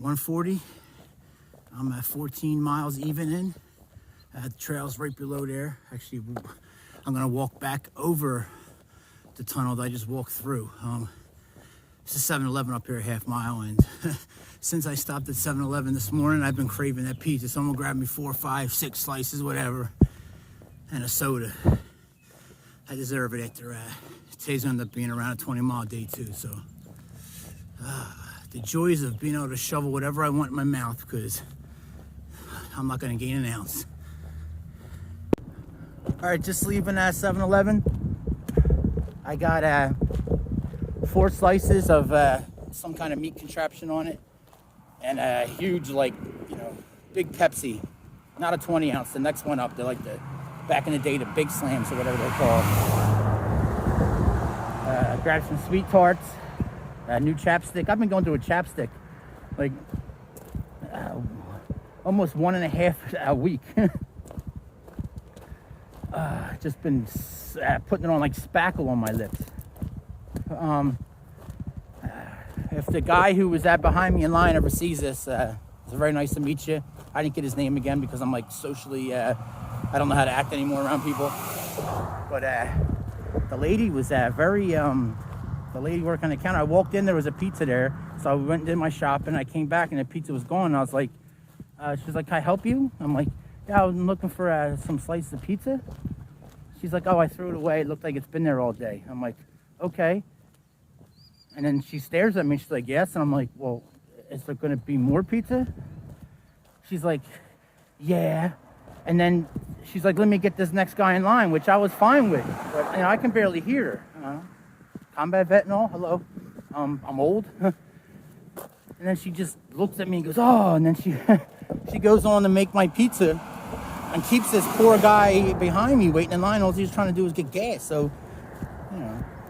140. I'm at 14 miles even in. The trail's right below there. Actually, I'm gonna walk back over the tunnel that I just walked through. It's a 7-Eleven up here, a half mile, and since I stopped at 7-Eleven this morning, I've been craving that pizza. Someone grabbed me 4, 5, 6 slices, whatever, and a soda. I deserve it after today's gonna end up being around a 20-mile day too. So the joys of being able to shovel whatever I want in my mouth, because I'm not gonna gain an ounce. All right, just leaving 7-Eleven. I got 4 slices of some kind of meat contraption on it, and a huge, like, big Pepsi, not a 20 ounce, the next one up. They're like back in the day, the big slams or whatever they're called. Grabbed some sweet tarts, a new chapstick. I've been going through a chapstick, like, almost 1.5 a week. Just been putting it on like spackle on my lips. If the guy who was behind me in line ever sees this, it's very nice to meet you. I didn't get his name again because I'm like socially, I don't know how to act anymore around people. But the lady was the lady working on the counter. I walked in, there was a pizza there. So I went and did my shopping. I came back and the pizza was gone. And I was like, she was like, "Can I help you?" I'm like, "Yeah, I was looking for some slices of pizza." She's like, "Oh, I threw it away. It looked like it's been there all day." I'm like, "Okay." And then she stares at me. She's like, "Yes." And I'm like, "Well, is there going to be more pizza?" She's like, "Yeah." And then she's like, "Let me get this next guy in line," which I was fine with. But I can barely hear her. Combat vet and all. Hello. I'm old. And then she just looks at me and goes, "Oh." And then she goes on to make my pizza and keeps this poor guy behind me waiting in line. All he's trying to do is get gas. So,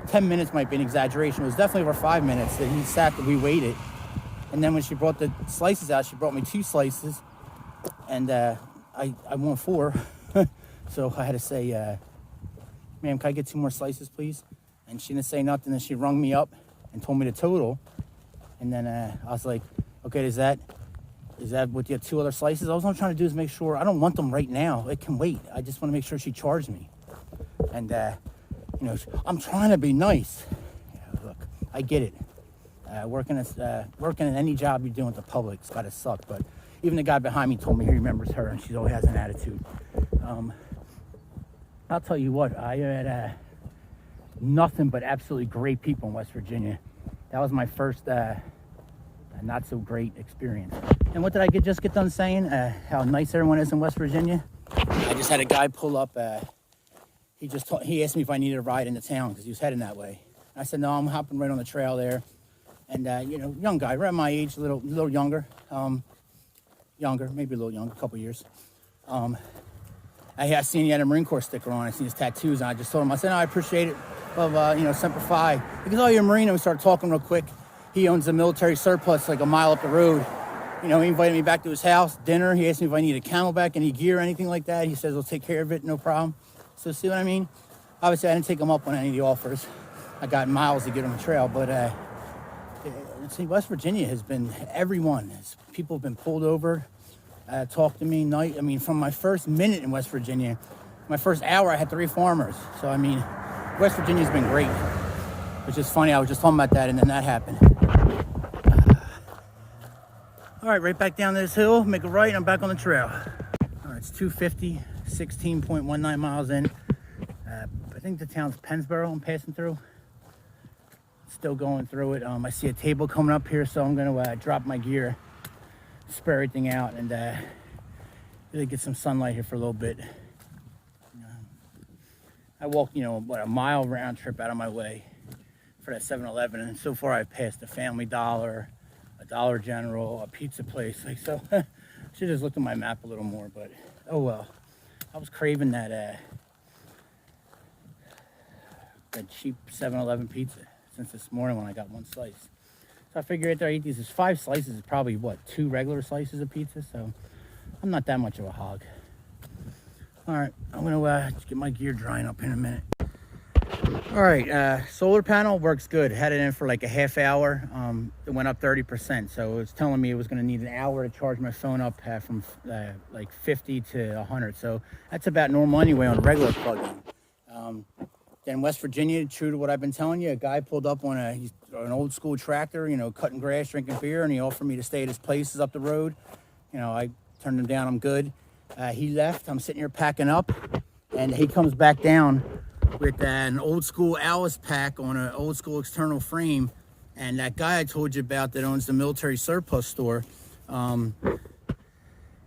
10 minutes might be an exaggeration. It was definitely over 5 minutes that he sat that we waited. And then when she brought the slices out, she brought me 2 slices. And I want 4. So I had to say, "Ma'am, can I get 2 more slices, please?" And she didn't say nothing. And she rung me up and told me the total. And then I was like, "Okay, is that with your 2 other slices?" All I'm trying to do is make sure. I don't want them right now. It can wait. I just want to make sure she charged me. And, I'm trying to be nice. Yeah, look, I get it. Working in any job you're doing with the public, it's got to suck. But even the guy behind me told me he remembers her and she always has an attitude. I'll tell you what, I had nothing but absolutely great people in West Virginia. That was my first not so great experience. And what did I just get done saying? How nice everyone is in West Virginia. I just had a guy pull up. He asked me if I needed a ride into town because he was heading that way. I said, "No, I'm hopping right on the trail there." And young guy, right my age, a little younger, maybe a little younger, a couple years. I seen he had a Marine Corps sticker on. I seen his tattoos, and I just told him, I said, "No, I appreciate it. Love, Semper Fi." Because, "Oh, you're a Marine," and we started talking real quick. He owns a military surplus like a mile up the road. He invited me back to his house, dinner. He asked me if I needed Camelback, any gear, anything like that. He says, "We'll take care of it, no problem." So see what I mean? Obviously, I didn't take him up on any of the offers. I got miles to get on the trail, but see, West Virginia has been everyone. People have been pulled over, talked to me. From my first minute in West Virginia, my first hour, I had 3 farmers. So West Virginia's been great. Which is funny. I was just talking about that, and then that happened. All right, right back down this hill, make a right, and I'm back on the trail. All right, it's 2:50, 16.19 miles in. I think the town's Pennsboro I'm passing through. Still going through it. I see a table coming up here, so I'm going to drop my gear, spare everything out, and really get some sunlight here for a little bit. I walked, a mile round trip out of my way for that 7-Eleven, and so far I've passed a Family Dollar, a Dollar General, a pizza place. So should have just looked at my map a little more, but oh well. I was craving that cheap 7-Eleven pizza since this morning when I got 1 slice. So I figured after I eat these, there's 5 slices, is probably 2 regular slices of pizza. So I'm not that much of a hog. All right, I'm gonna just get my gear drying up in a minute. All right, solar panel works good. Had it in for like a half hour. It went up 30%. So it was telling me it was going to need an hour to charge my phone up from like 50 to 100. So that's about normal anyway on a regular plug-in. Then West Virginia, true to what I've been telling you, a guy pulled up on an old school tractor, you know, cutting grass, drinking beer, and he offered me to stay at his place up the road. You know, I turned him down. I'm good. He left. I'm sitting here packing up, and he comes back down with an old school Alice pack on an old school external frame. And that guy I told you about that owns the military surplus store,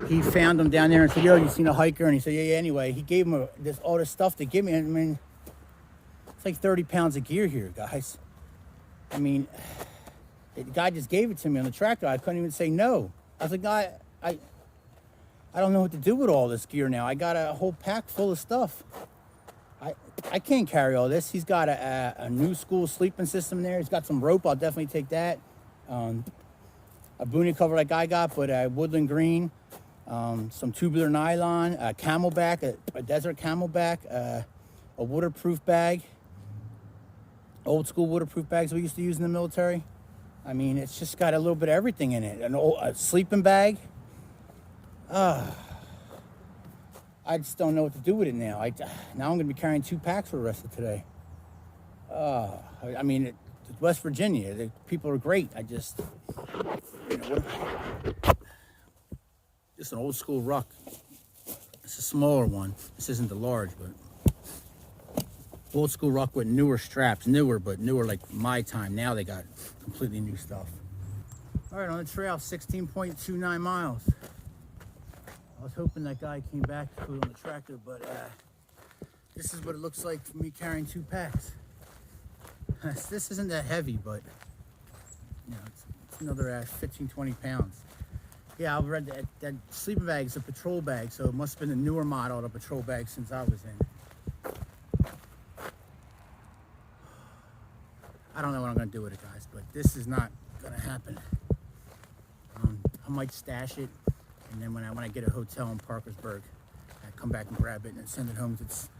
he found him down there and said, yo, you seen a hiker? And he said, yeah. Anyway, he gave him all this stuff to give me. I mean, it's like 30 pounds of gear here, guys. I mean, the guy just gave it to me on the tractor. I couldn't even say no. I was like, I don't know what to do with all this gear now. I got a whole pack full of stuff. I can't carry all this. He's got a new school sleeping system there. He's got some rope. I'll definitely take that. A boonie cover like I got, but woodland green. Some tubular nylon, a camelback, a desert camelback, a waterproof bag. Old school waterproof bags we used to use in the military. I mean, it's just got a little bit of everything in it. A sleeping bag. I just don't know what to do with it now. Now I'm going to be carrying 2 packs for the rest of today. I mean, it's West Virginia. The people are great. I just, you know, just an old school ruck. It's a smaller one. This isn't the large, but old school ruck with newer straps. Newer like my time. Now they got completely new stuff. All right, on the trail, 16.29 miles. I was hoping that guy came back to put on the tractor, but this is what it looks like for me carrying 2 packs. This isn't that heavy, but you know, it's another 15, 20 pounds. Yeah, I read that sleeping bag is a patrol bag, so it must have been the newer model of the patrol bag since I was in. I don't know what I'm going to do with it, guys, but this is not going to happen. I might stash it, and then when I get a hotel in Parkersburg, I come back and grab it and then send it home. It's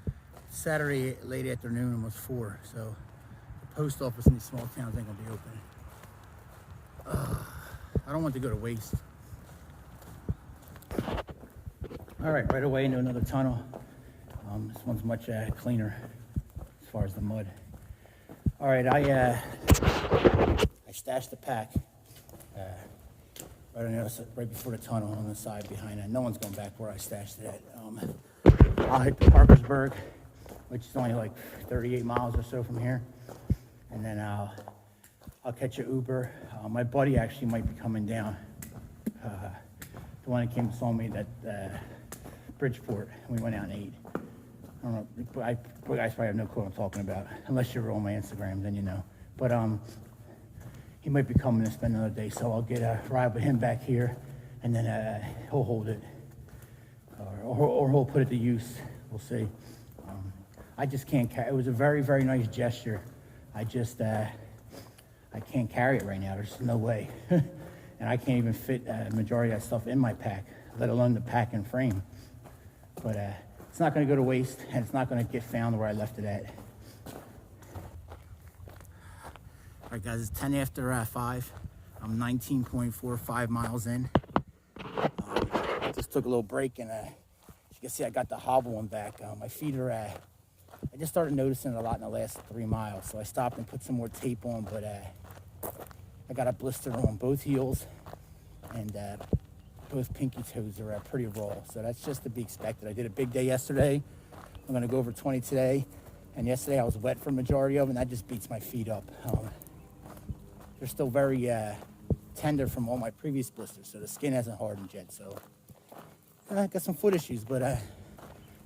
Saturday late afternoon, almost 4, so the post office in these small towns ain't going to be open. I don't want it to go to waste. All right away into another tunnel. This one's much cleaner as far as the mud. All right, I stashed the pack right before the tunnel on the side behind it. No one's going back where I stashed it at. I'll hit Parkersburg, which is only like 38 miles or so from here, and then I'll catch an Uber. My buddy actually might be coming down. The one that came and saw me at Bridgeport, and we went out and ate. I don't know, you guys probably have no clue what I'm talking about, unless you're on my Instagram, then you know. But he might be coming to spend another day, so I'll get a ride with him back here, and then he'll hold it, or he'll put it to use. We'll see. I just can't carry. It was a very, very nice gesture. I can't carry it right now. There's no way, and I can't even fit the majority of that stuff in my pack, let alone the pack and frame. But it's not going to go to waste, and it's not going to get found where I left it at. All right, guys, it's 10 after 5. I'm 19.45 miles in. Just took a little break, and as you can see, I got the hobble one back. My feet are, I just started noticing it a lot in the last 3 miles, so I stopped and put some more tape on, but I got a blister on both heels, and both pinky toes are pretty raw, so that's just to be expected. I did a big day yesterday. I'm going to go over 20 today, and yesterday I was wet for a majority of it, and that just beats my feet up. They're still very tender from all my previous blisters, so the skin hasn't hardened yet. So I got some foot issues, but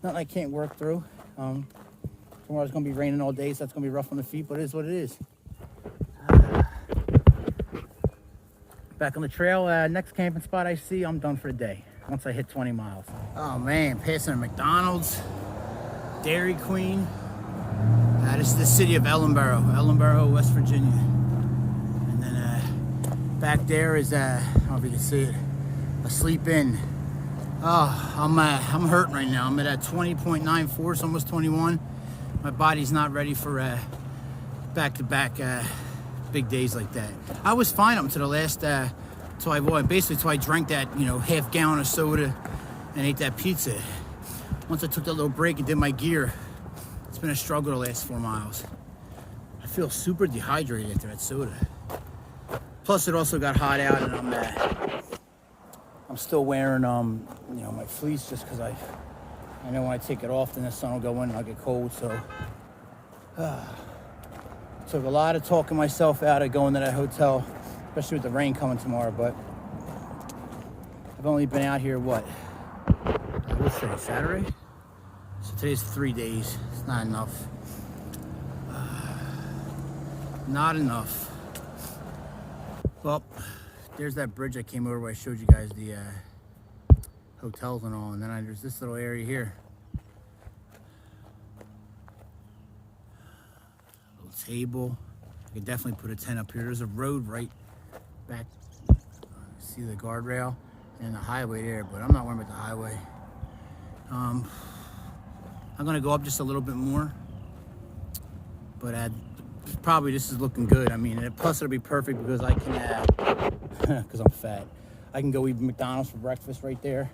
nothing I can't work through. Tomorrow's going to be raining all day, so that's going to be rough on the feet, but it is what it is. Back on the trail, next camping spot I see, I'm done for the day, once I hit 20 miles. Oh man, passing a McDonald's, Dairy Queen. This is the city of Ellenboro, West Virginia. And then back there is, I don't know if you can see it, a Sleep Inn. Oh, I'm hurting right now. I'm at 20.94, so almost 21. My body's not ready for back-to-back big days like that. I was fine up until the last, till I drank that, half gallon of soda and ate that pizza. Once I took that little break and did my gear, it's been a struggle the last 4 miles. I feel super dehydrated after that soda. Plus, it also got hot out, and I'm still wearing my fleece just because I know when I take it off, then the sun will go in and I'll get cold. So, took a lot of talking myself out of going to that hotel, especially with the rain coming tomorrow. But I've only been out here what's today, Saturday? So today's 3 days. It's not enough. Not enough. Well, there's that bridge I came over where I showed you guys the hotels and all, and then there's this little area here. Little table. I could definitely put a tent up here. There's a road right back. See the guardrail and the highway there, but I'm not worried about the highway. I'm gonna go up just a little bit more, but probably this is looking good. I mean, plus it'll be perfect because I can, because I'm fat, I can go eat McDonald's for breakfast right there,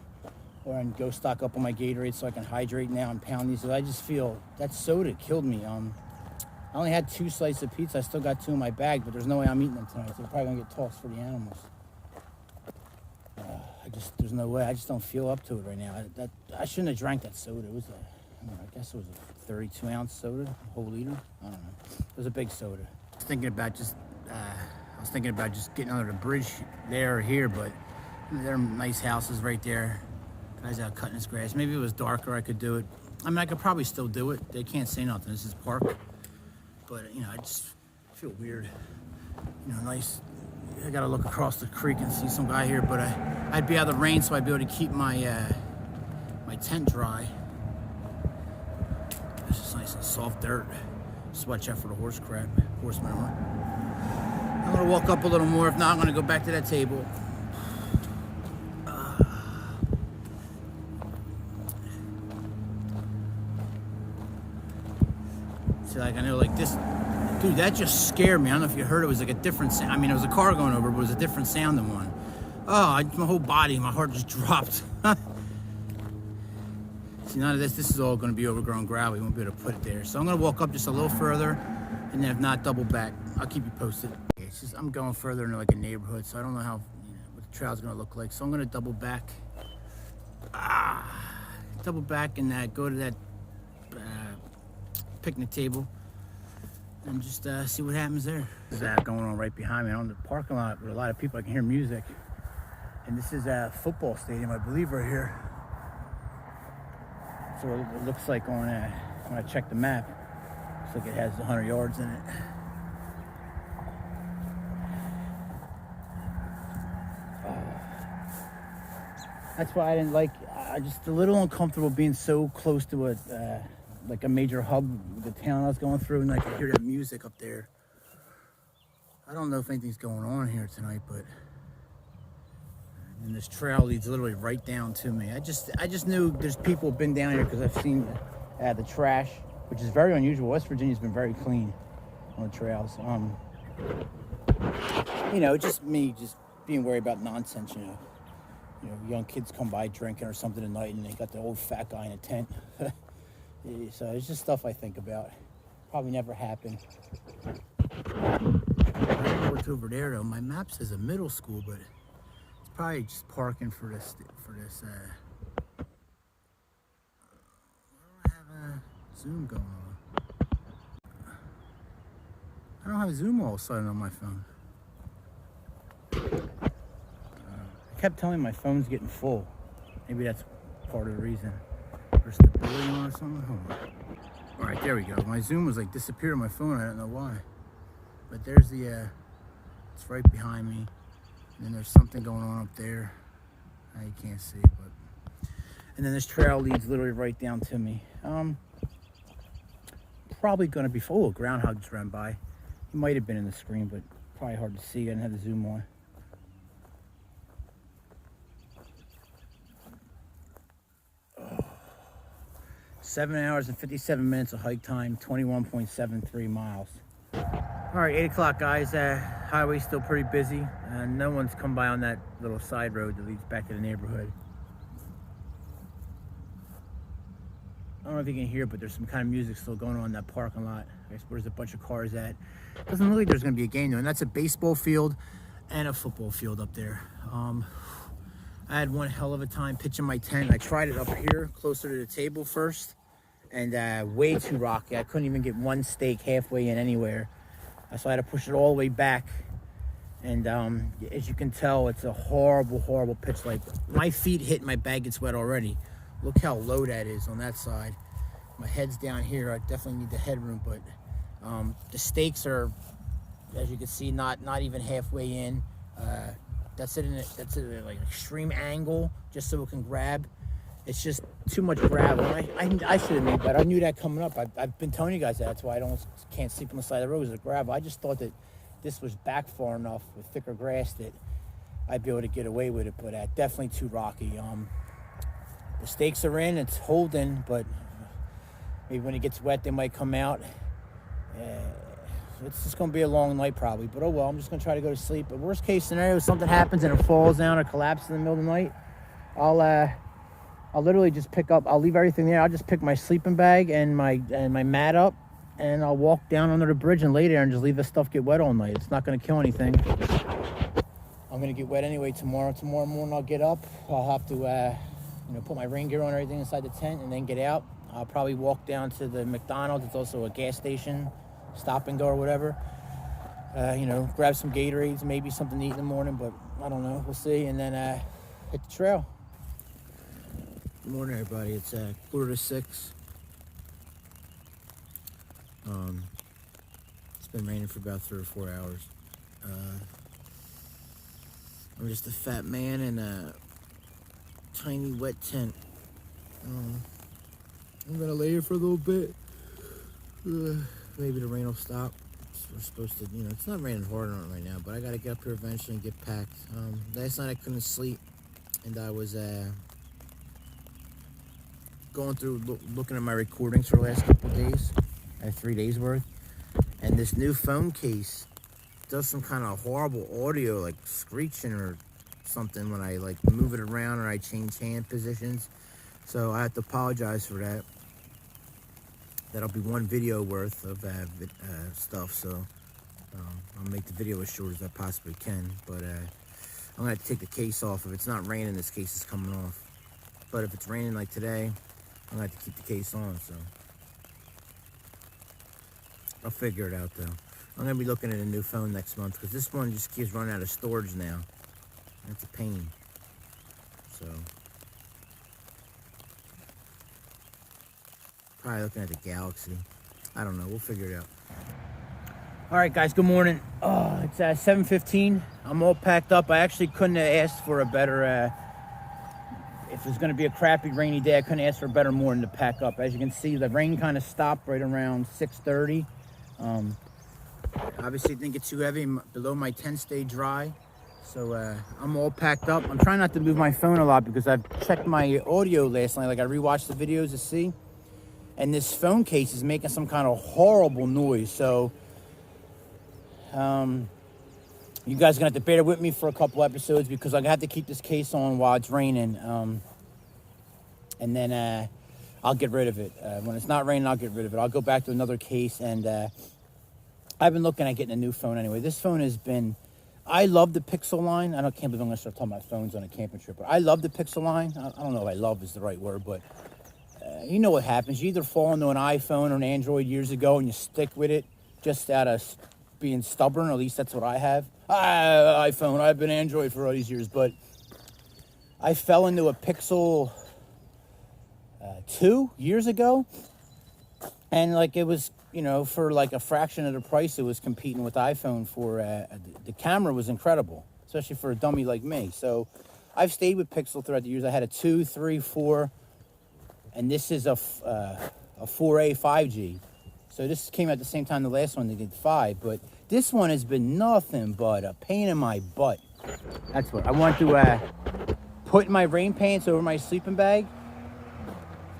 or I can go stock up on my Gatorade so I can hydrate now and pound these. So I just feel that soda killed me. I only had 2 slices of pizza. I still got 2 in my bag, but there's no way I'm eating them tonight. So they're probably gonna get tossed for the animals. There's no way. I just don't feel up to it right now. I shouldn't have drank that soda. It was I guess it was a 32-ounce soda, a whole liter. I don't know. It was a big soda. I was thinking about just getting under the bridge there or here, but there are nice houses right there. Guys out cutting his grass. Maybe it was darker, I could do it. I mean, I could probably still do it. They can't say nothing. This is park. But, I just feel weird. Nice. I gotta look across the creek and see some guy here, but I'd be out of the rain, so I'd be able to keep my my tent dry. It's just nice and soft dirt. Just watch out for the horse manure. I'm gonna walk up a little more. If not, I'm gonna go back to that table. See, I know, this. Dude, that just scared me. I don't know if you heard it. Was like a different sound. I mean, it was a car going over, but it was a different sound than one. Oh, my whole body, my heart just dropped. See, none of this is all going to be overgrown gravel. You won't be able to put it there. So I'm going to walk up just a little further, and then if not, double back. I'll keep you posted. It's just, I'm going further into like a neighborhood, so I don't know how, what the trail's going to look like. So I'm going to double back. Double back and go to that picnic table. And just see what happens there. This is going on right behind me. I'm in the parking lot with a lot of people. I can hear music. And this is a football stadium, I believe, right here. So it looks like when I check the map, looks like it has 100 yards in it. That's why I didn't like. I just a little uncomfortable being so close to like a major hub, the town I was going through, and I could hear that music up there. I don't know if anything's going on here tonight, but and this trail leads literally right down to me. I just knew there's people been down here because I've seen the trash, which is very unusual. West Virginia's been very clean on the trails. Just me just being worried about nonsense. Young kids come by drinking or something at night, and they got the old fat guy in a tent. So it's just stuff I think about. Probably never happened. What's over there though? My map says a middle school, but it's probably just parking for this. Why don't I have a Zoom going on? I don't have Zoom all of a sudden on my phone. I kept telling my phone's getting full. Maybe that's part of the reason. Or stability on or something. Hold on. All right, there we go. My Zoom was like disappeared on my phone. I don't know why. But there's the, it's right behind me. And then there's something going on up there. You can't see, but. And then this trail leads literally right down to me. Probably gonna be full. Groundhog just ran by. He might have been in the screen, but probably hard to see. I didn't have the Zoom on. 7 hours and 57 minutes of hike time, 21.73 miles. All right, 8 o'clock, guys. Highway's still pretty busy. No one's come by on that little side road that leads back to the neighborhood. I don't know if you can hear, but there's some kind of music still going on in that parking lot. I guess where's a bunch of cars at. Doesn't look like there's going to be a game though, and that's a baseball field and a football field up there. I had one hell of a time pitching my tent. I tried it up here, closer to the table first, and way too rocky. I couldn't even get one stake halfway in anywhere. So I had to push it all the way back. And as you can tell, it's a horrible, horrible pitch. Like, my feet hit, my bag gets wet already. Look how low that is on that side. My head's down here. I definitely need the headroom, but the stakes are, as you can see, not even halfway in. That's it at like an extreme angle, just so it can grab. It's just too much gravel. I should have made better. I knew that coming up. I've been telling you guys that. That's why I can't sleep on the side of the road, is the gravel. I just thought that this was back far enough with thicker grass that I'd be able to get away with it, but definitely too rocky. The stakes are in, it's holding, but maybe when it gets wet, they might come out. It's just going to be a long night probably, but oh well, I'm just going to try to go to sleep. But worst case scenario, if something happens and it falls down or collapses in the middle of the night, I'll literally just I'll leave everything there. I'll just pick my sleeping bag and my mat up, and I'll walk down under the bridge and lay there and just leave the stuff get wet all night. It's not going to kill anything. I'm going to get wet anyway tomorrow. Tomorrow morning I'll get up. I'll have to put my rain gear on and everything inside the tent and then get out. I'll probably walk down to the McDonald's. It's also a gas station, stop and go or whatever. Grab some Gatorades, maybe something to eat in the morning, but I don't know. We'll see. And then hit the trail. Good morning, everybody. It's 5:45. It's been raining for about 3 or 4 hours. I'm just a fat man in a tiny wet tent. I'm gonna lay here for a little bit. Maybe the rain will stop. We're supposed to, it's not raining hard on it right now, but I gotta get up here eventually and get packed. Last night I couldn't sleep, and I was going through looking at my recordings for the last couple of days. I have 3 days worth, and this new phone case does some kind of horrible audio, like screeching or something when I like move it around or I change hand positions. So I have to apologize for that. That'll be one video worth of stuff. So I'll make the video as short as I possibly can. But I'm gonna have to take the case off. If it's not raining, this case is coming off. But if it's raining like today, I'm gonna have to keep the case on. So I'll figure it out though. I'm gonna be looking at a new phone next month because this one just keeps running out of storage now. That's a pain. So probably looking at the Galaxy. I don't know. We'll figure it out. All right, guys. Good morning. Oh, it's 7:15. I'm all packed up. I actually couldn't have asked for a better. If it's going to be a crappy rainy day, I couldn't ask for a better morning to pack up. As you can see, the rain kind of stopped right around 6:30. Obviously, it didn't get too heavy. Below my tent stayed dry. So I'm all packed up. I'm trying not to move my phone a lot because I've checked my audio last night. Like, I rewatched the videos to see. And this phone case is making some kind of horrible noise. So you guys are going to have to bear with me for a couple episodes because I'm going to have to keep this case on while it's raining. And then I'll get rid of it. When it's not raining, I'll get rid of it. I'll go back to another case. And I've been looking at getting a new phone anyway. This phone has been... I love the Pixel line. I can't believe I'm going to start talking about phones on a camping trip. But I love the Pixel line. I don't know if I love is the right word, but... you know what happens. You either fall into an iPhone or an Android years ago and you stick with it just out of being stubborn. At least that's what I have. iPhone. I've been Android for all these years. But I fell into a Pixel 2 years ago. And like it was, for like a fraction of the price it was competing with iPhone for. The camera was incredible, especially for a dummy like me. So I've stayed with Pixel throughout the years. I had a 2, 3, 4... and this is a 4A 5G. So this came at the same time the last one, they did 5. But this one has been nothing but a pain in my butt. That's what I want to put my rain pants over my sleeping bag.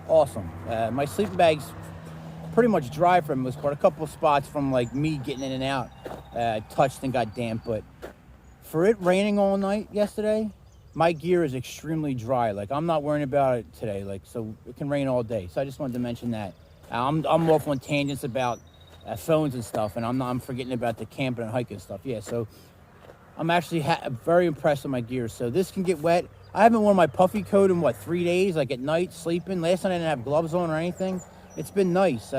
awesome. My sleeping bag's pretty much dry for the most part. A couple of spots from like me getting in and out touched and got damp, but for it raining all night yesterday, my gear is extremely dry. Like, I'm not worrying about it today. Like, so it can rain all day. So I just wanted to mention that. I'm off on tangents about phones and stuff, and I'm forgetting about the camping and hiking stuff. Yeah, so I'm actually very impressed with my gear. So this can get wet. I haven't worn my puffy coat in, 3 days, like at night, sleeping. Last night I didn't have gloves on or anything. It's been nice.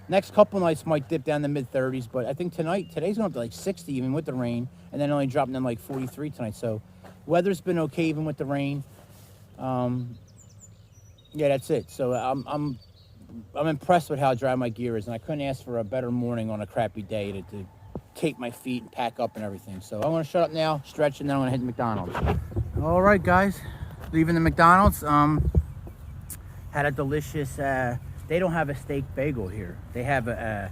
Next couple nights might dip down to mid-30s, but I think today's going up to like 60 even with the rain, and then only dropping down like 43 tonight. So weather's been okay even with the rain. Yeah, that's it. So I'm impressed with how dry my gear is, and I couldn't ask for a better morning on a crappy day to tape my feet and pack up and everything. So I'm gonna shut up now, stretch, and then I'm gonna head to McDonald's. All right, guys, leaving the McDonald's. Had a delicious. They don't have a steak bagel here. They have a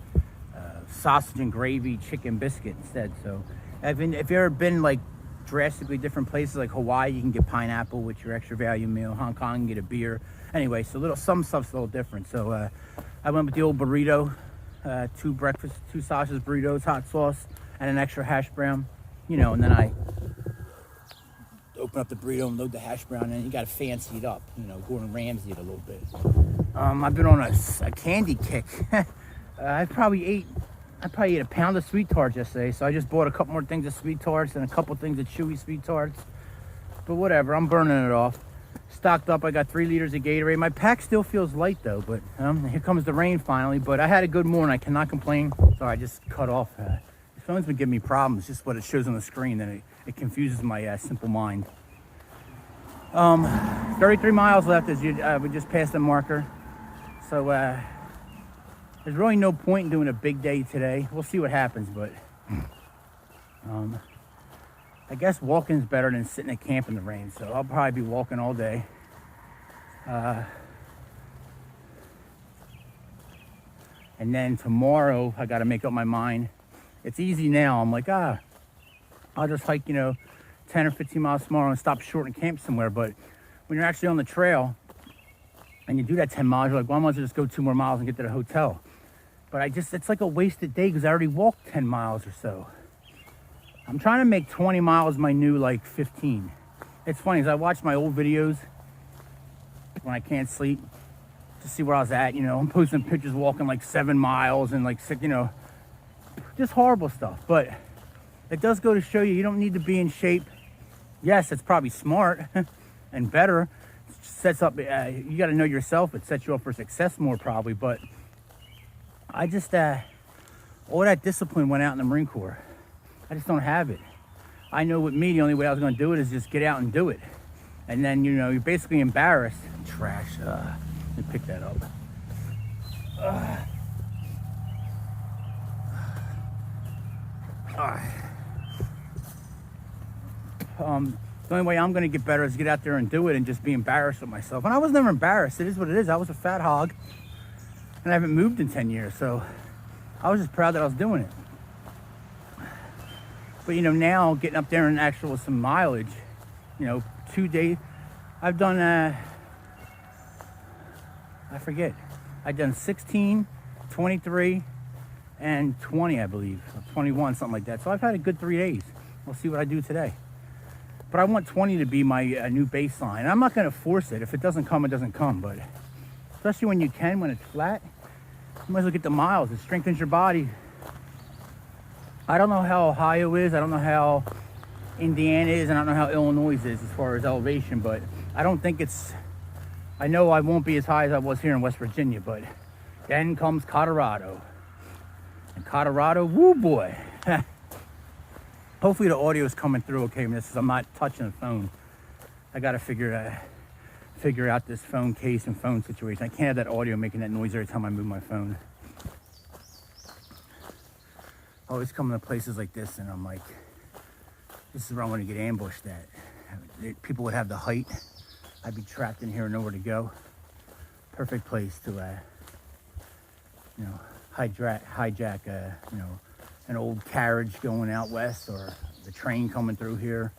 sausage and gravy chicken biscuit instead. So if you've ever been like drastically different places like Hawaii, you can get pineapple with your extra value meal. Hong Kong, you can get a beer. Anyway, so some stuff's a little different. So I went with the old burrito, 2 sausage burritos, hot sauce, and an extra hash brown. You know, and then I open up the burrito and load the hash brown, and you got to fancy it up. You know, Gordon Ramsay it a little bit. I've been on a candy kick. I probably ate a pound of sweet tarts yesterday, so I just bought a couple more things of sweet tarts and a couple things of chewy sweet tarts. But whatever, I'm burning it off. Stocked up, I got 3 liters of Gatorade. My pack still feels light though, but here comes the rain finally. But I had a good morning, I cannot complain. So I just cut off. This phone's been giving me problems, just what it shows on the screen, and it confuses my simple mind. 33 miles left as we just passed the marker. So there's really no point in doing a big day today. We'll see what happens, but I guess walking's better than sitting at camp in the rain. So I'll probably be walking all day. And then tomorrow I got to make up my mind. It's easy now. I'm like, I'll just hike, 10 or 15 miles tomorrow and stop short and camp somewhere. But when you're actually on the trail and you do that 10 miles, you're like, well, I might as well just go 2 more miles and get to the hotel. But it's like a wasted day because I already walked 10 miles or so. I'm trying to make 20 miles my new 15. It's funny because I watch my old videos when I can't sleep to see where I was at. I'm posting pictures walking 7 miles and 6, just horrible stuff. But it does go to show you don't need to be in shape. Yes, it's probably smart and better. It sets up, you got to know yourself. It sets you up for success more probably. But I just, all that discipline went out in the Marine Corps. I just don't have it. I know with me, the only way I was going to do it is just get out and do it. And then, you're basically embarrassed. Trash. Let me pick that up. The only way I'm going to get better is get out there and do it and just be embarrassed with myself. And I was never embarrassed. It is what it is. I was a fat hog. And I haven't moved in 10 years. So I was just proud that I was doing it. But, now getting up there and actually with some mileage, 2 days, I've done, I forget. I've done 16, 23, and 20, I believe. Or 21, something like that. So I've had a good 3 days. We'll see what I do today. But I want 20 to be my new baseline. I'm not going to force it. If it doesn't come, it doesn't come. But especially when you can, when it's flat, you might as well get the miles. It strengthens your body. I don't know how Ohio is. I don't know how Indiana is. And I don't know how Illinois is as far as elevation. But I don't think I know I won't be as high as I was here in West Virginia. But then comes Colorado. And Colorado, woo boy. Hopefully the audio is coming through okay. I'm not touching the phone. I got to figure out this phone case and phone situation. I can't have that audio making that noise every time I move my phone. I always come to places like this and I'm like, this is where I want to get ambushed at. People would have the height. I'd be trapped in here and nowhere to go. Perfect place to, hijack, an old carriage going out west, or the train coming through here,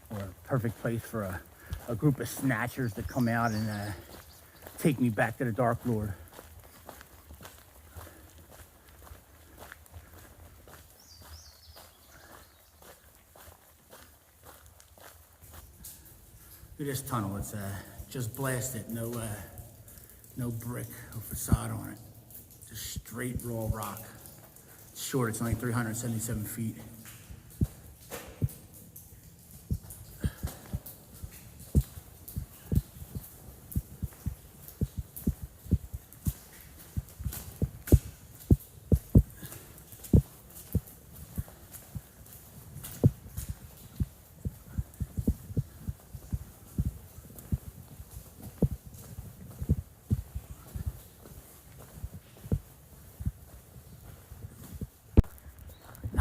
or a perfect place for a group of snatchers to come out and take me back to the Dark Lord. Look at this tunnel. It's just blasted. No brick or facade on it. Just straight raw rock. It's short. It's only 377 feet.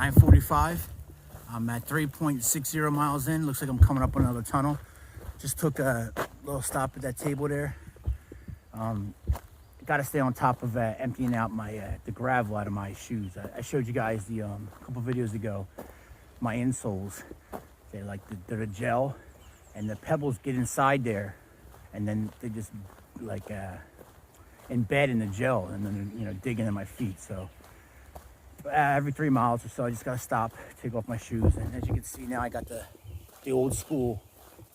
.45. I'm at 3.60 miles in. Looks like I'm coming up on another tunnel. Just took a little stop at that table there. Got to stay on top of emptying out my the gravel out of my shoes. I showed you guys the a couple videos ago. My insoles, they're a gel, and the pebbles get inside there, and then they just like embed in the gel, and then dig into my feet. So. Every 3 miles or so, I just gotta stop, take off my shoes, and as you can see now, I got the old school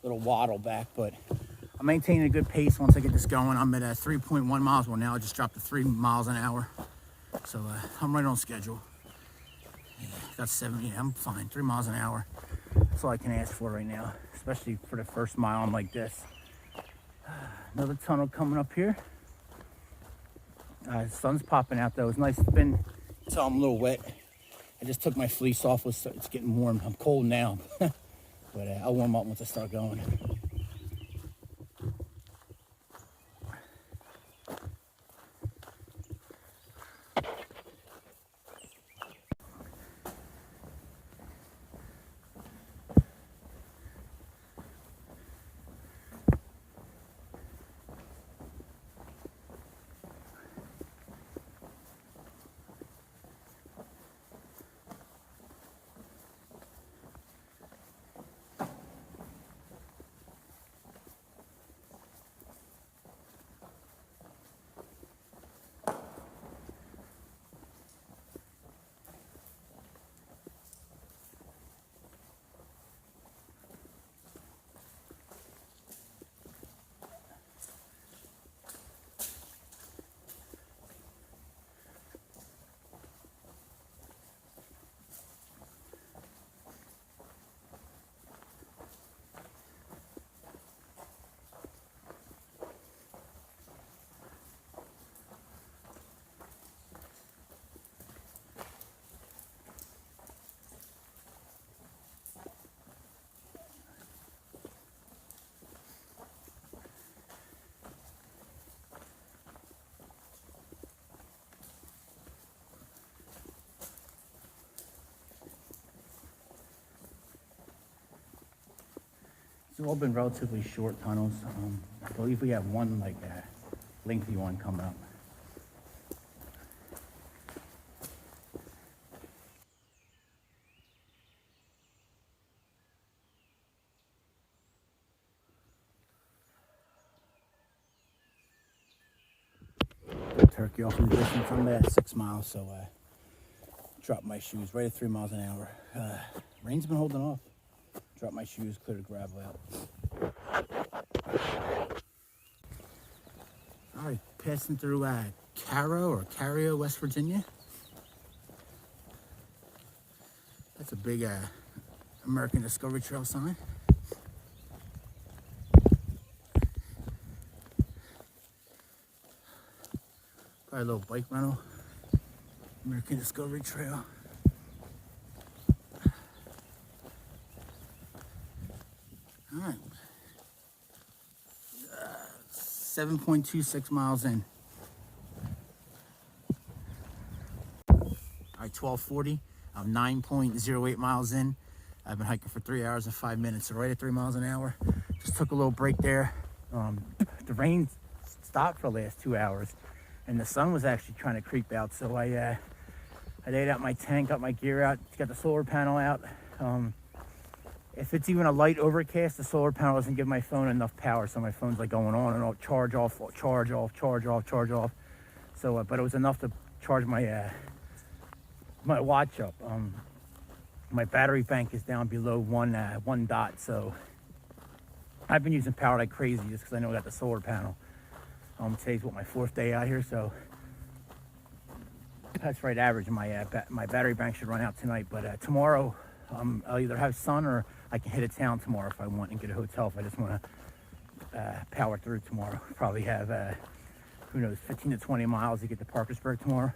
little waddle back, but I'm maintaining a good pace once I get this going. I'm at 3.1 miles. Well, now I just dropped to 3 miles an hour, so I'm right on schedule. Yeah, got 7. Yeah, I'm fine. 3 miles an hour. That's all I can ask for right now, especially for the first mile. I'm like this. Another tunnel coming up here. The sun's popping out though. It's nice. It's been. So I'm a little wet. I just took my fleece off. It's getting warm. I'm cold now, but I'll warm up once I start going. It's all been relatively short tunnels. I believe we have one lengthy one coming up. Turkey off in the distance. I'm at 6 miles, so drop my shoes right at 3 miles an hour. Rain's been holding off. Drop my shoes, clear the gravel out. All right, passing through Cairo, West Virginia. That's a big American Discovery Trail sign. Probably a little bike rental. American Discovery Trail. All right, 7.26 miles in. All right, 12:40. I'm 9.08 miles in. I've been hiking for 3 hours and 5 minutes, so right at 3 miles an hour. Just took a little break there. The rain stopped for the last 2 hours, and the sun was actually trying to creep out. So I laid out my tent, got my gear out, got the solar panel out. if it's even a light overcast, the solar panel doesn't give my phone enough power, so my phone's like going on and off, charge off, charge off, charge off, charge off. So, but it was enough to charge my my watch up. My battery bank is down below one dot, so I've been using power like crazy just because I know I got the solar panel. Today's my 4th day out here, so that's right average. My battery bank should run out tonight, but tomorrow I'll either have sun or I can hit a town tomorrow if I want and get a hotel if I just want to power through tomorrow. Probably have who knows, 15 to 20 miles to get to Parkersburg tomorrow.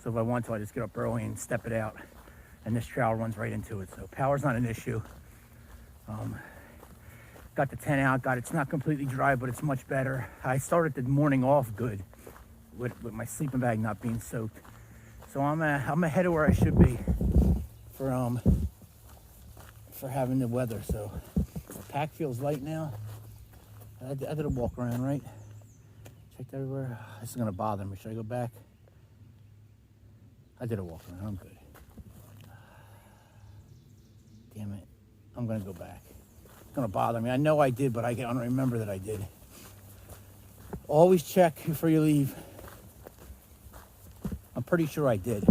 So if I want to, I just get up early and step it out, and this trail runs right into it. So power's not an issue. Got the tent out, it's not completely dry, but it's much better. I started the morning off good with my sleeping bag not being soaked. So I'm ahead of where I should be for having the weather. So the pack feels light now. I did a walk around, right? Checked everywhere. This is gonna bother me. Should I go back? I did a walk around, I'm good. Damn it, I'm gonna go back. It's gonna bother me. I know I did, but I don't remember that I did. Always check before you leave. I'm pretty sure I did,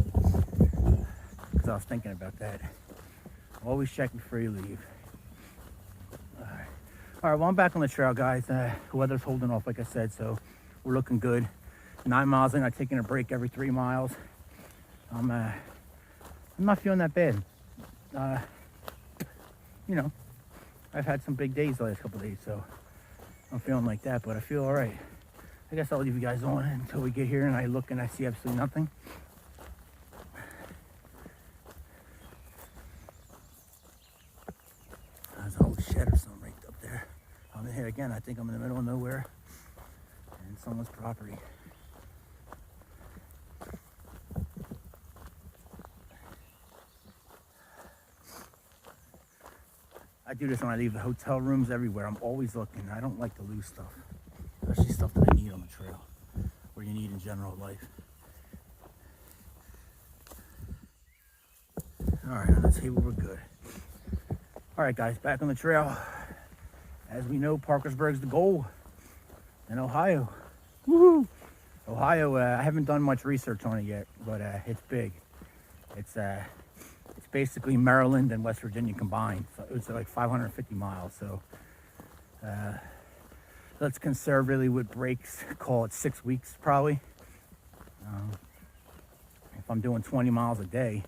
because I was thinking about that. Always check before you leave. All right, well, I'm back on the trail, guys. The weather's holding off, like I said, so we're looking good. 9 miles in, I'm taking a break every 3 miles. I'm not feeling that bad. You know, I've had some big days the last couple of days, so I'm feeling like that, but I feel all right. I guess I'll leave you guys on until we get here and I look and I see absolutely nothing. There's an old shed or something right up there. I'm in here again. I think I'm in the middle of nowhere and someone's property. I do this when I leave the hotel rooms everywhere. I'm always looking. I don't like to lose stuff, especially stuff that I need on the trail, or you need in general life. All right, on the table, we're good. All right, guys, back on the trail. As we know, Parkersburg's the goal in Ohio. Woohoo! Ohio, I haven't done much research on it yet, but it's big. It's basically Maryland and West Virginia combined. So it's like 550 miles. So let's conservatively with breaks call it 6 weeks probably. If I'm doing 20 miles a day,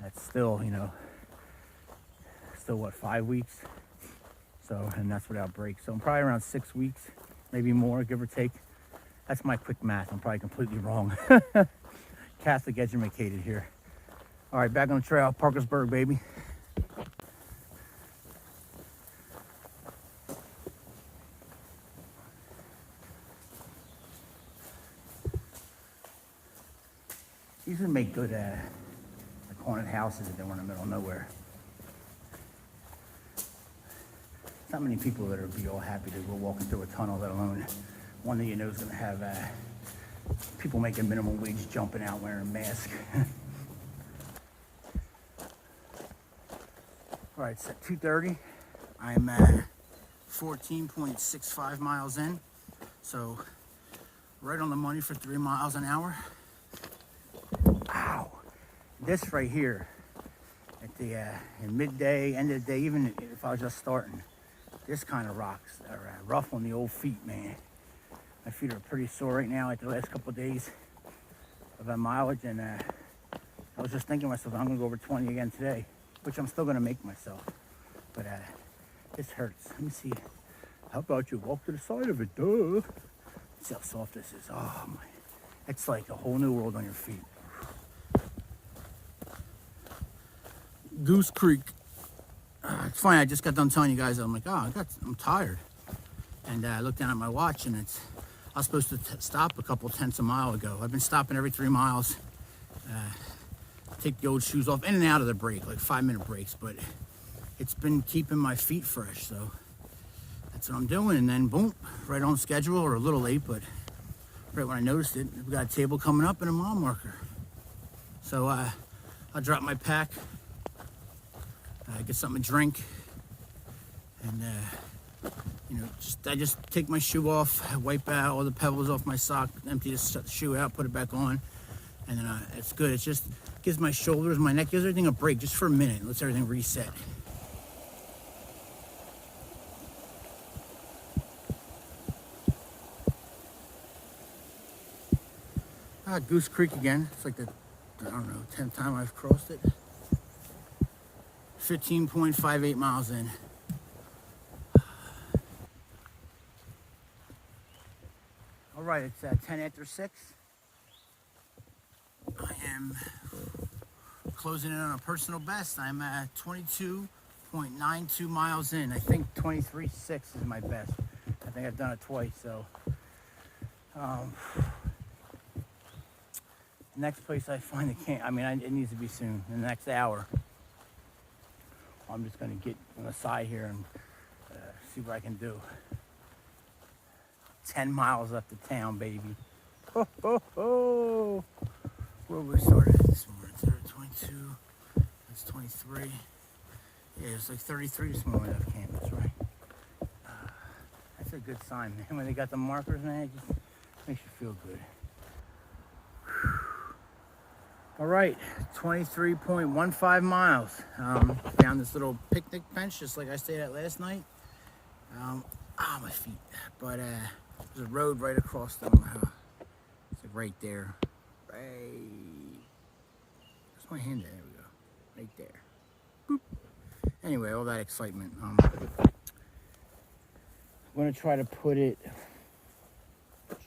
that's still, you know, still what, 5 weeks? So, and that's without breaks. So I'm probably around 6 weeks, maybe more, give or take. That's my quick math. I'm probably completely wrong. Catholic educated here. All right, back on the trail, Parkersburg, baby. These would make good like haunted houses if they were in the middle of nowhere. Not many people that would be all happy to go walking through a tunnel, let alone one that you know is going to have people making minimum wage jumping out wearing a mask. All right, it's at 2:30. I'm at 14.65 miles in, so right on the money for 3 miles an hour. Ow! This right here, at the in midday, end of the day, even if I was just starting, this kind of rocks are rough on the old feet, man. My feet are pretty sore right now after the last couple of days of that mileage, and I was just thinking to myself, I'm gonna go over 20 again today, which I'm still gonna make myself, but this hurts. Let me see. How about you walk to the side of it, duh? See how soft this is. Oh my, it's like a whole new world on your feet. Goose Creek. It's funny, I just got done telling you guys, I'm like, oh, I'm tired. And I looked down at my watch and I was supposed to stop a couple tenths a mile ago. I've been stopping every 3 miles. Take the old shoes off in and out of the break, like 5-minute breaks, but it's been keeping my feet fresh, so that's what I'm doing. And then boom, right on schedule, or a little late, but right when I noticed it, we got a table coming up and a mile marker. So I'll drop my pack, get something to drink, And I just take my shoe off, wipe out all the pebbles off my sock, empty the shoe out, put it back on, and then it's good. It just gives my shoulders, my neck, gives everything a break just for a minute. Lets everything reset. Goose Creek again. It's like the, I don't know, 10th time I've crossed it. 15.58 miles in. All right, it's 10 after 6. I am closing in on a personal best. I'm at 22.92 miles in. I think 23.6 is my best. I think I've done it twice, so. Next place I find the camp, it needs to be soon, in the next hour. I'm just gonna get on the side here and see what I can do. 10 miles left of town, baby. Ho, ho, ho. Where we started this morning? 22, that's 23. Yeah, it's like 33 this morning at camp, that's right. That's a good sign, man. When they got the markers, man, it just makes you feel good. All right, 23.15 miles. Found this little picnic bench, just like I stayed at last night. My feet. But there's a road right across them. It's like right there. Right. That's my hand there. There we go. Right there. Boop. Anyway, all that excitement. I'm gonna try to put it. It's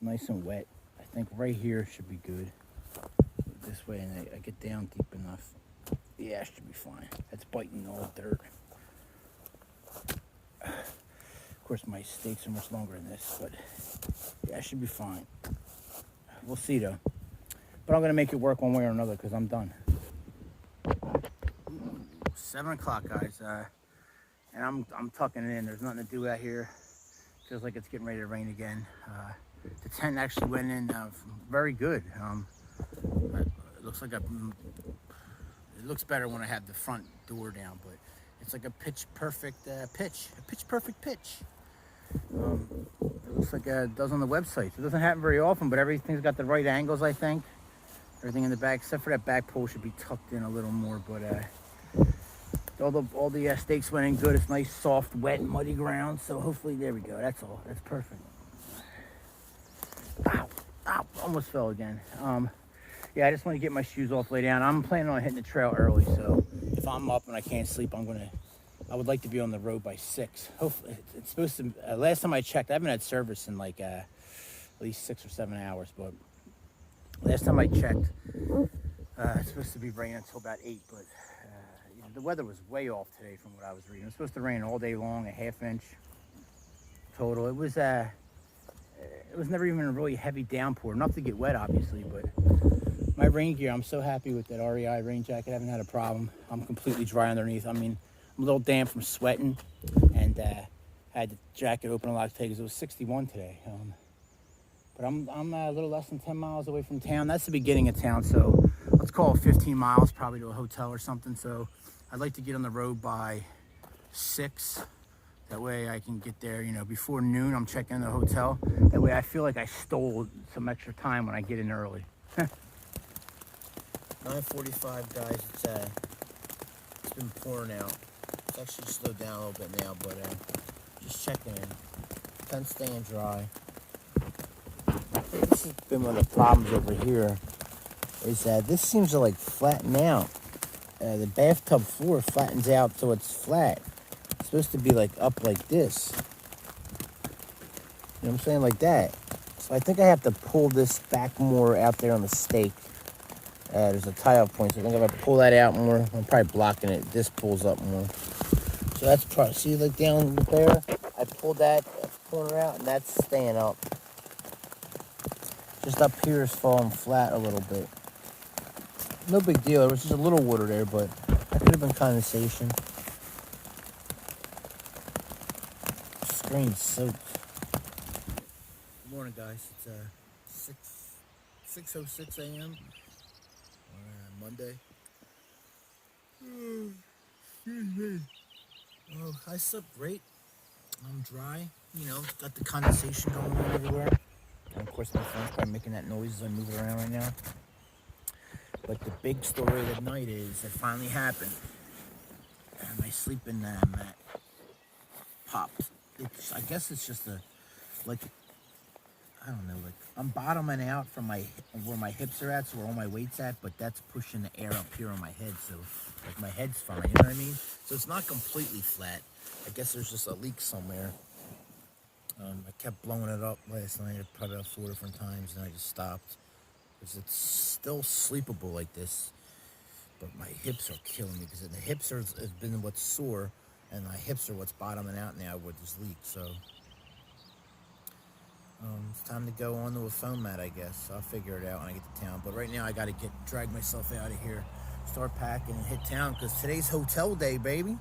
nice and wet. I think right here should be good. This way, and I get down deep enough. Yeah, it should be fine. That's biting all dirt. Of course, my stakes are much longer than this, but yeah, it should be fine. We'll see though. But I'm gonna make it work one way or another because I'm done. 7 o'clock, guys, and I'm tucking it in. There's nothing to do out here. Feels like it's getting ready to rain again. The tent actually went in very good. It looks like it looks better when I have the front door down, but it's like a pitch perfect pitch. It looks like it does on the website. It doesn't happen very often, but everything's got the right angles, I think. Everything in the back, except for that back pole, should be tucked in a little more, but all the stakes went in good. It's nice, soft, wet, muddy ground, so hopefully, there we go. That's all. That's perfect. Ow, almost fell again. Yeah, I just want to get my shoes off, lay down. I'm planning on hitting the trail early, so if I'm up and I can't sleep, I would like to be on the road by 6. Hopefully, it's supposed to, last time I checked, I haven't had service in like at least 6 or 7 hours, but last time I checked, it's supposed to be raining until about 8, but the weather was way off today from what I was reading. It was supposed to rain all day long, a ½ inch total. It was never even a really heavy downpour, enough to get wet, obviously, but my rain gear, I'm so happy with that REI rain jacket. I haven't had a problem. I'm completely dry underneath. I'm a little damp from sweating, and had the jacket open a lot today because it was 61 today. But I'm a little less than 10 miles away from town. That's the beginning of town, so let's call it 15 miles, probably to a hotel or something. So I'd like to get on the road by 6. That way I can get there, before noon. I'm checking in the hotel. That way I feel like I stole some extra time when I get in early. 9:45, guys. It's been pouring out. It's actually slowed down a little bit now, but just checking in. Tent's staying dry. This has been one of the problems over here. Is that this seems to like flatten out. The bathtub floor flattens out so it's flat. It's supposed to be like up like this. You know what I'm saying? Like that. So I think I have to pull this back more out there on the stake. There's a tie-off point, so I think if I pull that out more, I'm probably blocking it. This pulls up more. So that's probably, see like down there? I pulled that corner out and that's staying up. Just up here is falling flat a little bit. No big deal. There was just a little water there, but that could have been condensation. Screen's soaked. Good morning, guys. It's 6:06 a.m. on Monday. Excuse me. Oh, I slept great. I'm dry. You know, got the condensation going on everywhere. And of course, my phone's probably making that noise as I'm moving around right now. But the big story of the night is it finally happened. My sleeping mat popped. I guess it's just like, I don't know, like I'm bottoming out from where my hips are at, so where all my weight's at, but that's pushing the air up here on my head, so like my head's fine, you know what I mean? So it's not completely flat. I guess there's just a leak somewhere. I kept blowing it up last night, probably about 4 different times, and I just stopped. Because it's still sleepable like this, but my hips are killing me, because the hips has been what's sore, and my hips are what's bottoming out now with this leak, so it's time to go on to a foam mat, I guess. I'll figure it out when I get to town. But right now, I got to drag myself out of here, start packing, and hit town, because today's hotel day, baby.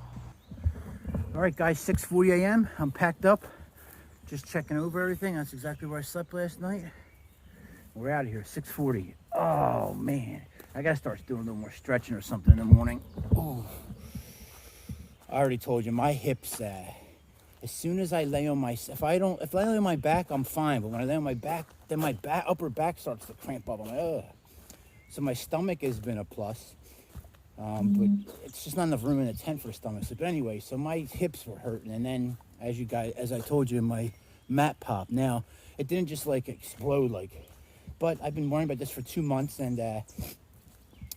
All right, guys, 6:40 a.m. I'm packed up, just checking over everything. That's exactly where I slept last night. We're out of here, 6:40. Oh, man. I got to start doing a little more stretching or something in the morning. Oh, I already told you, my hips, as soon as I lay on if I lay on my back, I'm fine. But when I lay on my back, then my upper back starts to cramp up. I'm like, ugh. So my stomach has been a plus. But it's just not enough room in the tent for a stomach. So, but anyway, so my hips were hurting. And then, as I told you, my mat popped. Now, it didn't just like explode but I've been worrying about this for 2 months. And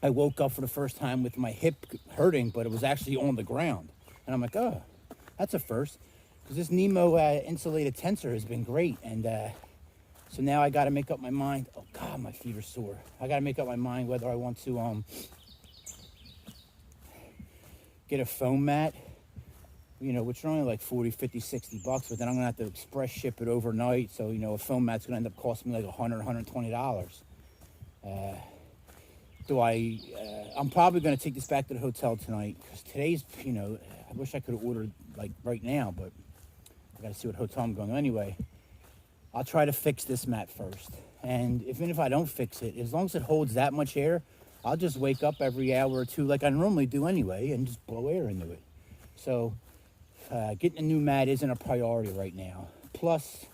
I woke up for the first time with my hip hurting, but it was actually on the ground. And I'm like, oh, that's a first. Because this Nemo insulated tensor has been great. And so now I got to make up my mind. Oh, God, my feet are sore. I got to make up my mind whether I want to get a foam mat, you know, which are only like 40, 50, 60 bucks. But then I'm going to have to express ship it overnight. So, you know, a foam mat's going to end up costing me like $100, $120. I'm probably going to take this back to the hotel tonight. Because today's, you know, I wish I could have ordered like right now, but I got to see what hotel I'm going to. Anyway, I'll try to fix this mat first. And even if I don't fix it, as long as it holds that much air, I'll just wake up every hour or two like I normally do anyway and just blow air into it. So getting a new mat isn't a priority right now. Plus,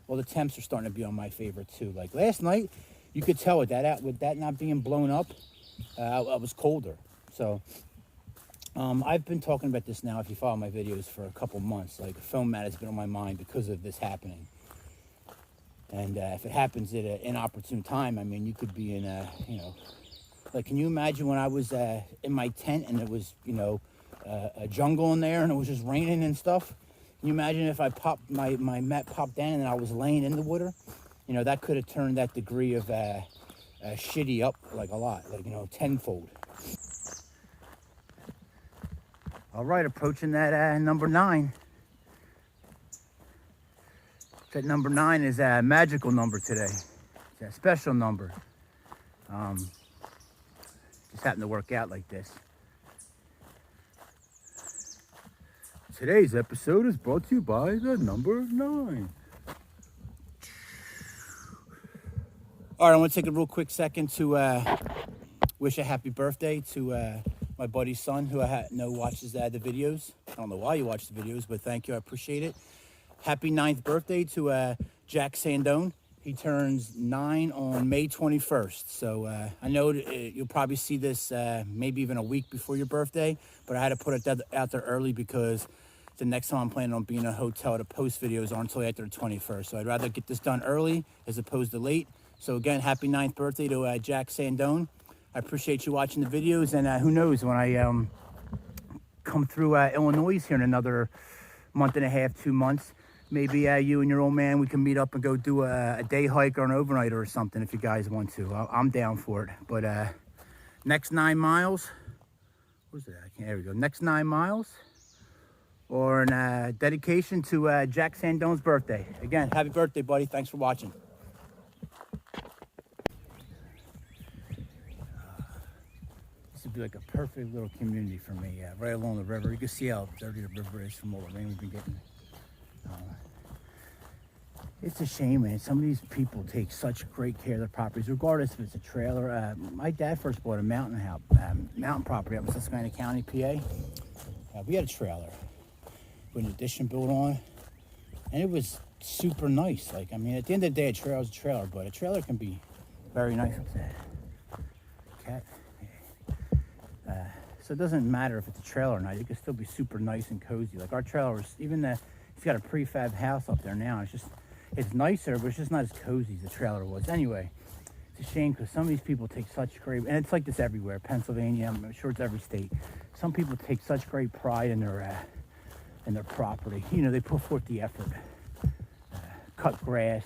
well, the temps are starting to be on my favor too. Like last night, you could tell with that not being blown up, I was colder. So I've been talking about this now, if you follow my videos, for a couple months. Like, a foam mat has been on my mind because of this happening. And if it happens at an inopportune time, I mean, you could be in a, you know, like, can you imagine when I was in my tent and it was, you know, a jungle in there and it was just raining and stuff? Can you imagine if I popped, my mat popped down and I was laying in the water? You know, that could have turned that degree of shitty up like a lot, like, you know, tenfold. All right, approaching that number 9. That number 9 is a magical number today. It's a special number. Just happened to work out like this. Today's episode is brought to you by the number 9. All right, I want to take a real quick second to wish a happy birthday to my buddy's son, who I know watches the videos. I don't know why you watch the videos, but thank you. I appreciate it. Happy 9th birthday to Jack Sandone. He turns 9 on May 21st. So I know you'll probably see this maybe even a week before your birthday, but I had to put it out there early because the next time I'm planning on being in a hotel to post videos aren't until after the 21st. So I'd rather get this done early as opposed to late. So again, happy 9th birthday to Jack Sandone. I appreciate you watching the videos, and who knows, when I come through Illinois here in another month and a half, 2 months, maybe you and your old man, we can meet up and go do a day hike or an overnighter or something if you guys want to. I'm down for it. But next 9 miles, where's that? There we go. Next 9 miles, or an dedication to Jack Sandone's birthday. Again, happy birthday, buddy. Thanks for watching. This would be like a perfect little community for me, right along the river. You can see how dirty the river is from all the rain we've been getting. It's a shame, man. Some of these people take such great care of their properties, regardless if it's a trailer. My dad first bought a mountain property up in Susquehanna County, PA. We had a trailer with an addition built on, and it was super nice. Like, I mean, at the end of the day, a trailer is a trailer, but a trailer can be very nice. What's that? Cat. So it doesn't matter if it's a trailer or not. It can still be super nice and cozy. Like our trailer is, even he's got a prefab house up there now. It's nicer, but it's just not as cozy as the trailer was. Anyway, it's a shame because some of these people take such great, and it's like this everywhere, Pennsylvania, I'm sure it's every state. Some people take such great pride in their property. You know, they put forth the effort, cut grass.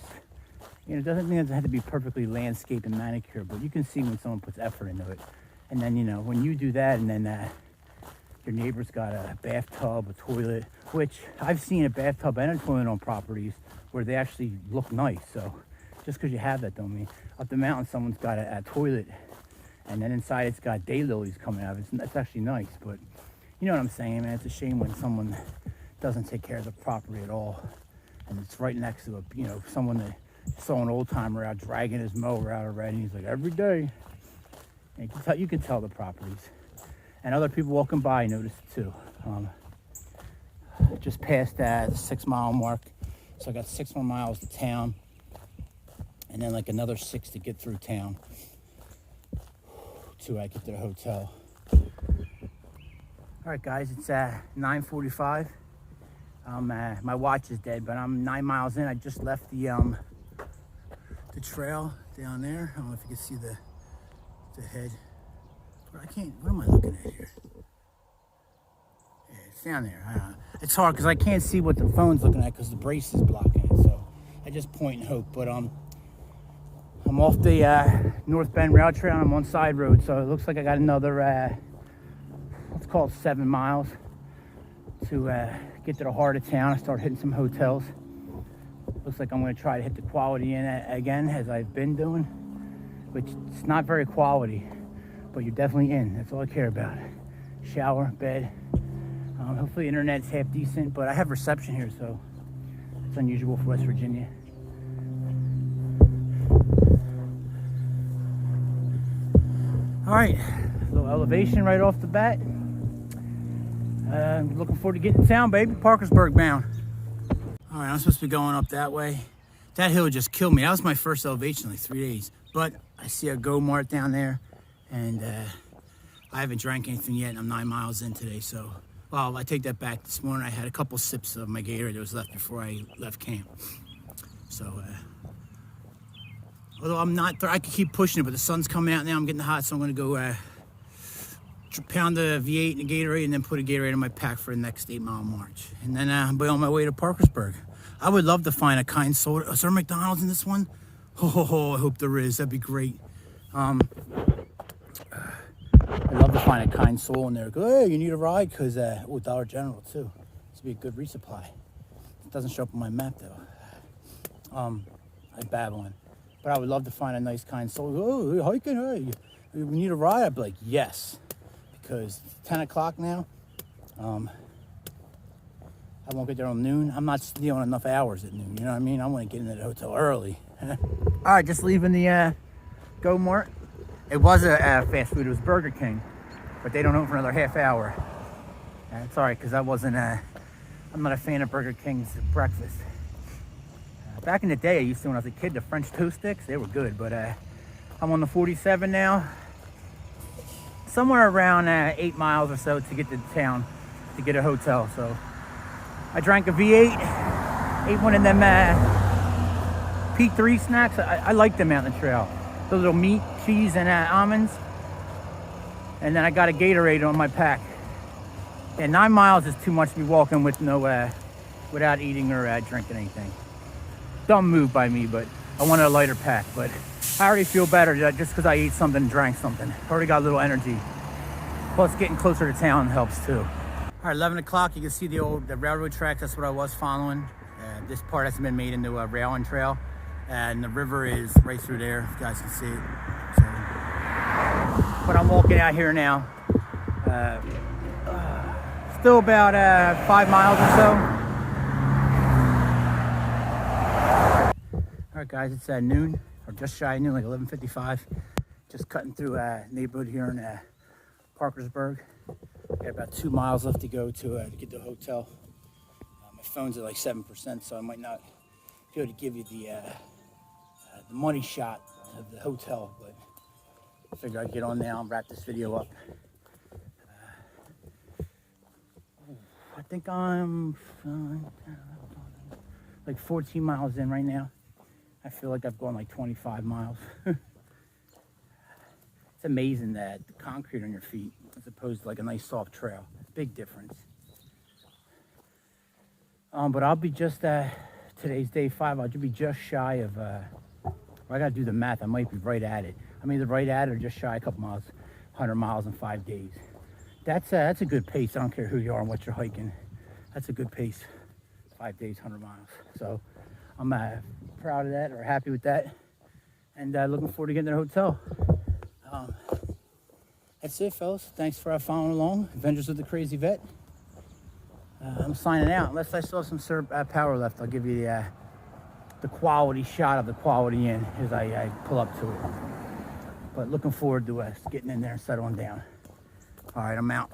You know, it doesn't mean it have to be perfectly landscaped and manicured, but you can see when someone puts effort into it. And then, you know, when you do that and then your neighbor's got a bathtub, a toilet, which I've seen a bathtub and a toilet on properties where they actually look nice. So just because you have that don't mean up the mountain someone's got a toilet and then inside it's got daylilies coming out. It's actually nice, but you know what I'm saying, man. It's a shame when someone doesn't take care of the property at all. And it's right next to someone that saw an old timer out dragging his mower out already. He's like, every day. And you can tell the properties. And other people walking by notice it too. Just past that 6 mile mark. So I got 6 more miles to town. And then like another 6 to get through town. To get to the hotel. All right, guys, it's 9:45. My watch is dead, but I'm 9 miles in. I just left the trail down there. I don't know if you can see the head. But I can't. What am I looking at here? Yeah, it's down there. I don't know. It's hard because I can't see what the phone's looking at because the brace is blocking it. So I just point and hope. But I'm off the North Bend Rail Trail. I'm on side road, so it looks like I got another let's call it 7 miles to get to the heart of town. I start hitting some hotels. Looks like I'm going to try to hit the Quality Inn again, as I've been doing, which it's not very quality, but you're definitely in. That's all I care about. Shower, bed. Hopefully internet's half decent, but I have reception here, so it's unusual for West Virginia. All right, a little elevation right off the bat. Looking forward to getting to town, baby. Parkersburg bound. All right, I'm supposed to be going up that way. That hill just killed me. That was my first elevation in like 3 days. But I see a Go Mart down there, and I haven't drank anything yet, and I'm 9 miles in today. So, well, I take that back. This morning I had a couple sips of my Gatorade that was left before I left camp. So, although I'm not, I could keep pushing it, but the sun's coming out now. I'm getting hot, so I'm going to go pound the V8 and a Gatorade and then put a Gatorade in my pack for the next 8 mile march. And then I'll be on my way to Parkersburg. I would love to find a kind soda. Is there McDonald's in this one? Oh, I hope there is. That'd be great. I'd love to find a kind soul in there. Go, hey, you need a ride? Because, Dollar General too. This would be a good resupply. It doesn't show up on my map though. I'm babbling. But I would love to find a nice kind soul. Oh, you're hiking? Hey, you need a ride? I'd be like, yes. Because it's 10 o'clock now. I won't get there on noon. I'm not stealing enough hours at noon, you know what I mean? I want to get into the hotel early. All right, just leaving the Go Mart. It was a fast food, it was Burger King, but they don't open for another half hour. It's all right, because I'm not a fan of Burger King's breakfast. Back in the day, I used to, when I was a kid, the French toast sticks, they were good, but I'm on the 47 now. Somewhere around 8 miles or so to get to town, to get a hotel, so. I drank a V8, ate one of them P3 snacks. I like them out on the trail. The little meat, cheese, and almonds. And then I got a Gatorade on my pack. And 9 miles is too much to be walking with without eating or drinking anything. Dumb move by me, but I wanted a lighter pack. But I already feel better just because I ate something and drank something. Already got a little energy. Plus getting closer to town helps too. All right, 11 o'clock, you can see the railroad tracks. That's what I was following. This part hasn't been made into a rail and trail. And the river is right through there, if you guys can see it. So, but I'm walking out here now. Still about 5 miles or so. All right, guys, it's noon, or just shy of noon, like 11:55. Just cutting through a neighborhood here in Parkersburg. got about 2 miles left to go to get to the hotel. My phone's at like 7%, so I might not be able to give you the money shot of the hotel, but I figure I'd get on now and wrap this video up. I think I'm like 14 miles in right now. I feel like I've gone like 25 miles. It's amazing that the concrete on your feet as opposed to like a nice soft trail. Big difference. But I'll be just, today's day 5, I'll be just shy of, I gotta do the math, I might be right at it. I'm either right at it or just shy a couple miles, 100 miles in 5 days. That's a good pace. I don't care who you are and what you're hiking. That's a good pace. 5 days, 100 miles. So I'm proud of that, or happy with that. And looking forward to getting to the hotel. That's it, fellas. Thanks for following along. Adventures with the Crazy Vet. I'm signing out. Unless I still have some power left, I'll give you the quality shot of the quality inn as I pull up to it. But looking forward to getting in there and settling down. All right, I'm out.